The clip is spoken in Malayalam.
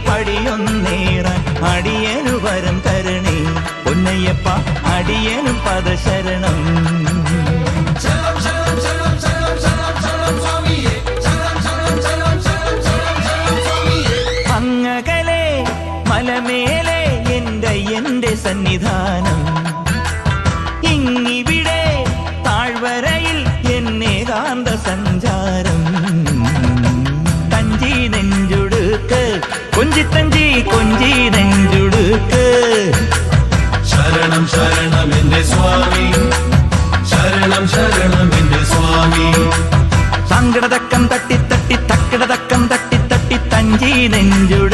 പടിയൊന്നേറാൻ അടിയനു വരം തരണേ പൊന്നയ്യപ്പ അടിയനും പദശരണം. അങ്ങകലെ മലമേലെ എന്റെ സന്നിധാനം, ഇങ്ങിവിടെ താഴ്വരയിൽ എന്നേകാന്ത സഞ്ചാരം. തഞ്ചി നെഞ്ചുടുക്ക് കൊഞ്ചി കൊഞ്ചി നെഞ്ചുടുക്ക്. ശരണം ശരണം എന്റെ സ്വാമി, ശരണം ശരണം എന്റെ സ്വാമി. സങ്കടതക്കം തട്ടി തട്ടി തക്കിടതക്കം തട്ടി തട്ടി തഞ്ചി നെഞ്ചുട